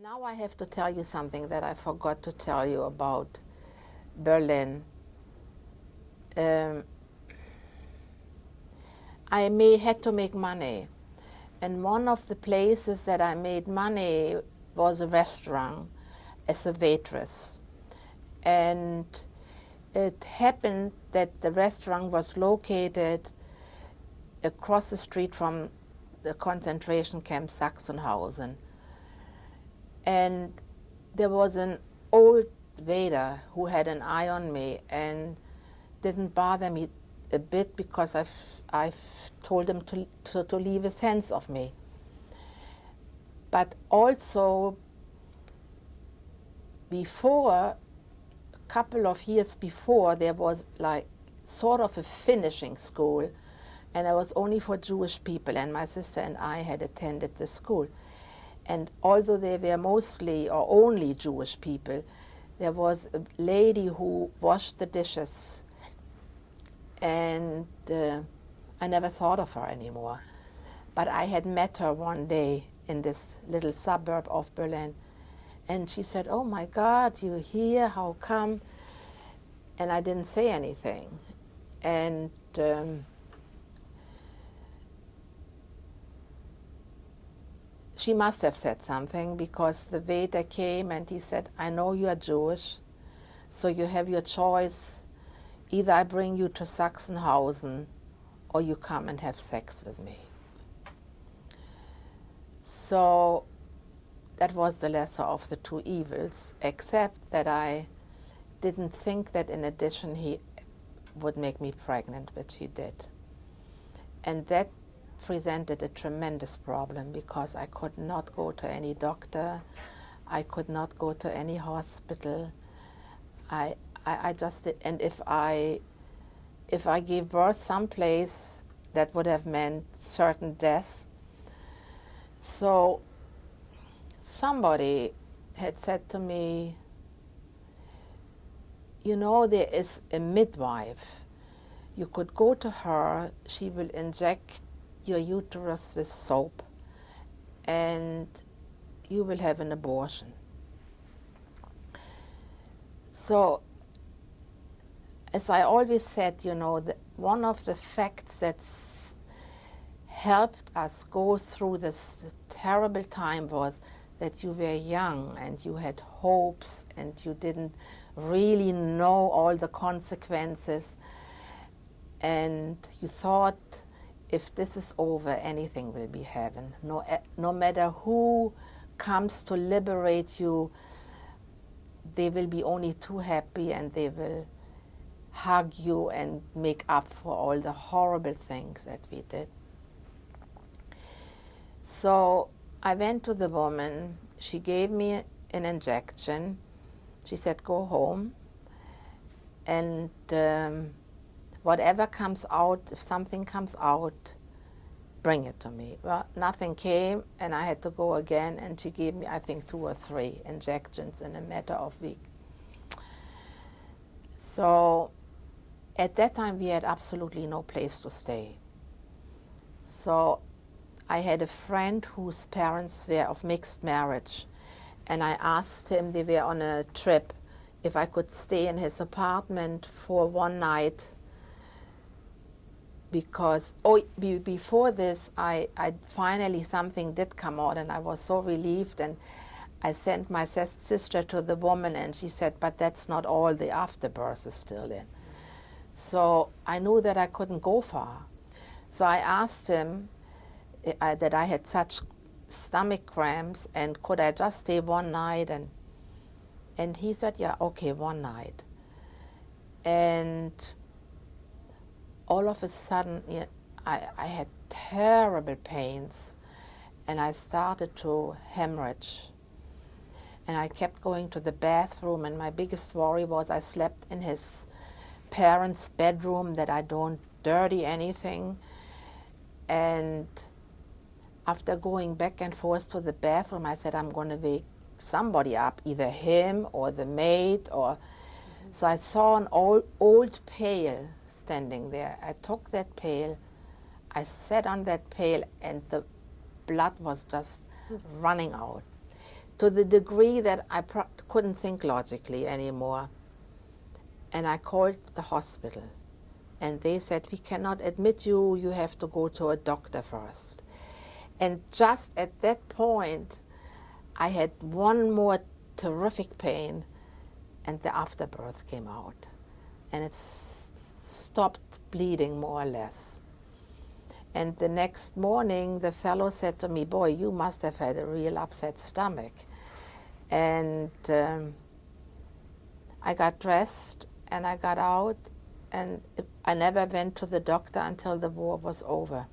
Now I have to tell you something that I forgot to tell you about Berlin. I had to make money, and one of the places that I made money was a restaurant as a waitress. And it happened that the restaurant was located across the street from the concentration camp Sachsenhausen. And there was an old waiter who had an eye on me and didn't bother me a bit because I've told him to leave his hands off me. But also before, a couple of years before, there was like sort of a finishing school, and it was only for Jewish people, and my sister and I had attended the school. And although they were mostly or only Jewish people, there was a lady who washed the dishes, and I never thought of her anymore. But I had met her one day in this little suburb of Berlin, and she said, "Oh my God, you're here, how come?" And I didn't say anything. And she must have said something, because the waiter came and he said, "I know you are Jewish, so you have your choice. Either I bring you to Sachsenhausen or you come and have sex with me." So that was the lesser of the two evils, except that I didn't think that in addition he would make me pregnant, which he did. And that presented a tremendous problem, because I could not go to any doctor, I could not go to any hospital. I just did, and if I gave birth someplace, that would have meant certain death. So somebody had said to me, "You know, there is a midwife. You could go to her, she will inject your uterus with soap, and you will have an abortion." So, as I always said, you know, one of the facts that's helped us go through this terrible time was that you were young and you had hopes and you didn't really know all the consequences, and you thought, if this is over, anything will be heaven. No matter who comes to liberate you, they will be only too happy, and they will hug you and make up for all the horrible things that we did. So I went to the woman, she gave me an injection, she said, "Go home, and whatever comes out, if something comes out, bring it to me." Well, nothing came, and I had to go again, and she gave me, I think, 2 or 3 injections in a matter of weeks. So at that time, we had absolutely no place to stay. So I had a friend whose parents were of mixed marriage, and I asked him, they were on a trip, if I could stay in his apartment for one night, because before this, I finally something did come out, and I was so relieved, and I sent my sister to the woman, and she said, "But that's not all, the afterbirth is still in." So I knew that I couldn't go far. So I asked him that I had such stomach cramps, and could I just stay one night, and he said, "Yeah, okay, one night." And all of a sudden, I had terrible pains, and I started to hemorrhage. And I kept going to the bathroom, and my biggest worry was I slept in his parents' bedroom, that I don't dirty anything. And after going back and forth to the bathroom, I said, "I'm going to wake somebody up, either him or the maid." So I saw an old pail standing there. I took that pail, I sat on that pail, and the blood was just running out. to the degree that I couldn't think logically anymore. And I called the hospital, and they said, we cannot admit you, you have to go to a doctor first. And just at that point, I had one more terrific pain, and the afterbirth came out. And it stopped bleeding more or less. And the next morning, the fellow said to me, boy, you must have had a real upset stomach. And I got dressed, and I got out, and I never went to the doctor until the war was over.